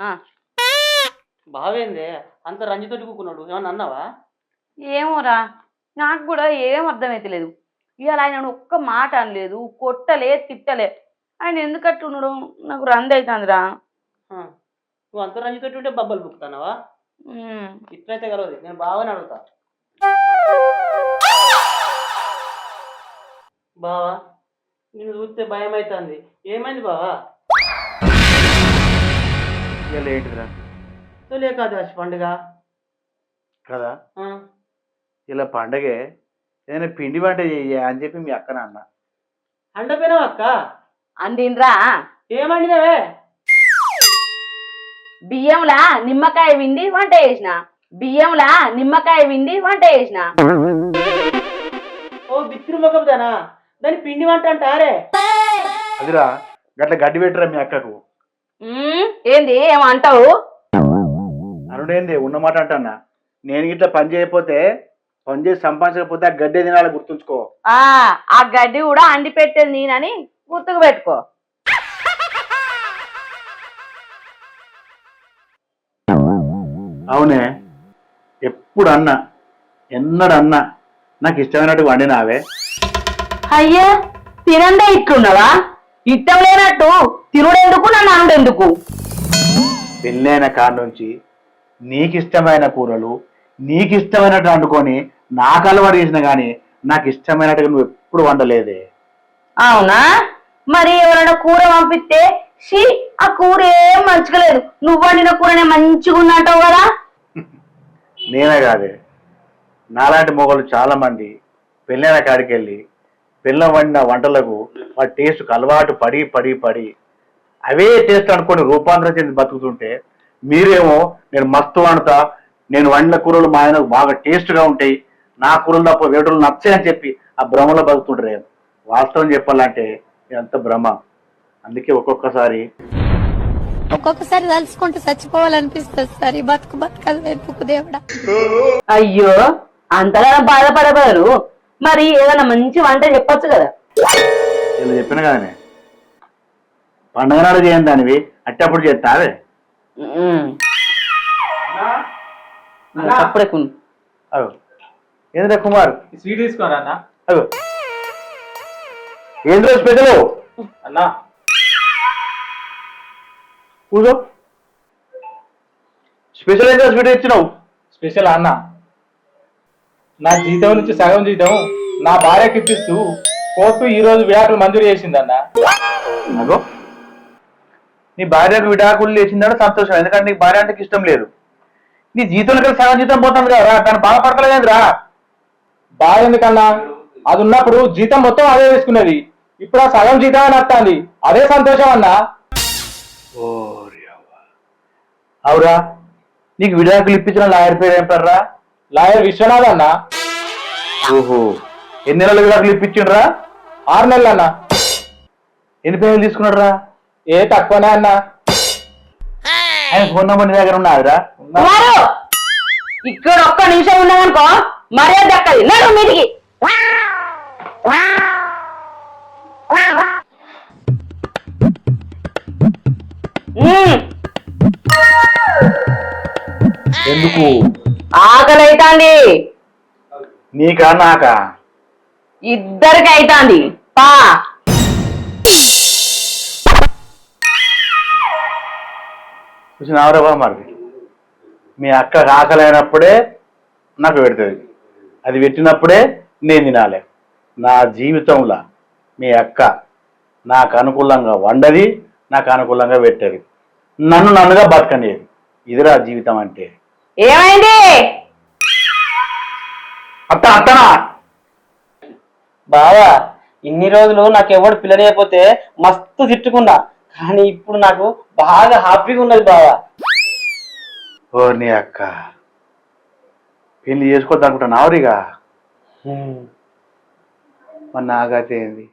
ఆ, బావేందే అంత రంజితోటి కూకున్నాడు ఏమన్నా అన్నావా? ఏమోరా నాకు కూడా ఏం అర్థమైతలేదు. ఇవాళ ఆయన ఒక్క మాట అనలేదు, కొట్టలే తిట్టలే. ఆయన ఎందుకట్టు ఉన్నాడు నాకు రంది అవుతుందిరా. నువ్వు అంత రంజితోటి ఉంటే బబ్బలు బుక్కుతానావా? ఇట్లయితే కలవదు, నేను బావని అడుగుతా. బావా నిన్ను చూస్తే భయం అవుతుంది, ఏమైంది బావా? ఇలా ఏంటిదిరా తొలి ఏకాదశి పండుగ కదా, ఇలా పండగే ఏదైనా పిండి వంట చెయ్య అని చెప్పి మీ అక్కన అన్న. అండపోయినావా అక్క? అందినరా ఏమండినవే? బియ్యంలా నిమ్మకాయ విండి వంట చేసిన. బియ్యంలా నిమ్మకాయ విండి వంట చేసిన. ఓ బిత్తిరి ముఖందానా, దాని పిండి వంట అంటారే? అదిరా గట్ల గడ్డి పెట్టరా మీ అక్కకు. ఏంది ఏమంటావు? అనుడేంది ఉన్నమాట అంటన్నా. నేను ఇట్లా పని చేయకపోతే, పని చేసి సంపాదించకపోతే ఆ గడ్డి తినాలి, గుర్తుంచుకో. ఆ గడ్డి కూడా అండి పెట్టేది నేనని గుర్తుకు పెట్టుకో. అవునే, ఎప్పుడు అన్నా ఎన్నడు అన్నా నాకు ఇష్టమైనట్టు వండినావే. అయ్యా తినండే ఇట్లున్నావా? ఇష్టం లేనట్టు తినుడెందుకు నన్ను అనుడెందుకు? పెళ్ళైన కాడ నుంచి నీకు ఇష్టమైన కూరలు నీకు ఇష్టమైనట్టు వండుకొని నాకు అలవాటు చేసిన కానీ నాకు ఇష్టమైనట్టుగా నువ్వు ఎప్పుడు వండలేదే. అవునా? మరి ఎవరైనా కూర పంపిస్తే షీ ఆ కూర ఏం మంచిగా లేదు, నువ్వు వండిన కూరనే మంచిగా ఉన్నట్టావు కదా. నేనే కాదే, నాలాంటి మొగలు చాలా మంది పెళ్ళైన కాడికి వెళ్ళి పిల్లం వండిన వంటలకు వాటి టేస్ట్కి అలవాటు పడి పడి పడి అవే టేస్ట్ అనుకొని రూపాంతరం చెంది బతుకుతుంటే, మీరేమో నేను మస్తు వండుతా, నేను వండిన కూరలు మా ఆయనకు బాగా టేస్ట్గా ఉంటాయి, నా కూరలు తప్ప వేటలు నచ్చాయని చెప్పి ఆ భ్రమలో బతుకుతుంటారు. వాస్తవం చెప్పాలంటే ఇదంతా భ్రమ. అందుకే ఒక్కొక్కసారి తలుచుకుంటూ చచ్చిపోవాలనిపిస్తుంది సార్. ఈ బతుకు బతకదు వెతుకు దేవుడా. అయ్యో అంతగా బాధపడబోరు, మరి ఏదైనా మంచి వంట చెప్పొచ్చు కదా. ఇలా చెప్పిన కదనే, పండుగ నాడు చేయండి దానివి అట్టప్పుడు చేస్తావే. అప్పుడే అగో ఏంద్రా కుమార్, స్వీట్ తీసుకోరా అన్న? అగో ఏంద్రా స్పెషల్ అన్నా? కూర్చో. స్పెషల్ ఏంద్రా స్వీట్ ఇచ్చినావు? స్పెషల్ అన్న, నా జీతం నుంచి సగం జీతం నా భార్యకి ఇప్పిస్తూ కోర్టు ఈ రోజు విడాకులు మంజూరు చేసిందన్న. అగో నీ భార్యకు విడాకులు లేచిందంటే సంతోషం, ఎందుకంటే నీకు భార్య అంటే ఇష్టం లేదు. నీ జీతంలో కలిసి సగం జీతం పోతుంది కదా, దాన్ని బాధపడతలేదురా. బాధ ఎందుకన్నా, అది ఉన్నప్పుడు జీతం మొత్తం అదే వేసుకునేది, ఇప్పుడు ఆ సగం జీతం నచ్చింది, అదే సంతోషం అన్నా. అవురా, నీకు విడాకులు ఇప్పించిన లాయర్ పేరు ఏం పర్రా? లాయర్ విశ్వనాథ్ అన్న. ఓహో, ఎన్ని నెలలు విడాకులు ఇప్పించిండ్రా? 6 నెలలు అన్న. ఎన్ని పేర్లు తీసుకున్నాడు? ఏ తక్కువనే అన్న. ఆయన ఫోన్ నెంబర్ నీ దగ్గర ఉన్నాదిరా? ఇక్కడ ఒక్క నిమిషం ఉన్నదనుకో మర్యాద దక్కది. నడు మీదికి. ఎందుకు? ఆకలి అయితాంది. నీకా నాకా? ఇద్దరికి అయితాంది. పా చూసినావరా మరి, మీ అక్క ఆకలి అయినప్పుడే నాకు పెడుతుంది, అది పెట్టినప్పుడే నేను తినాలి. నా జీవితంలో మీ అక్క నాకు అనుకూలంగా వండది, నాకు అనుకూలంగా పెట్టది, నన్నుగా బతకనేది. ఇదిరా జీవితం అంటే. ఏమైంది? అత్తనా బావా ఇన్ని రోజులు నాకు ఎవడు పిల్లలేకపోతే మస్తు తిట్టుకున్నా, కానీ ఇప్పుడు నాకు బాగా హ్యాపీగా ఉన్నది బావా. ఓ నీ అక్క పెళ్లి చేసుకోవద్దు అనుకుంటున్నావురిగా, మరి నాకైతే ఏంది?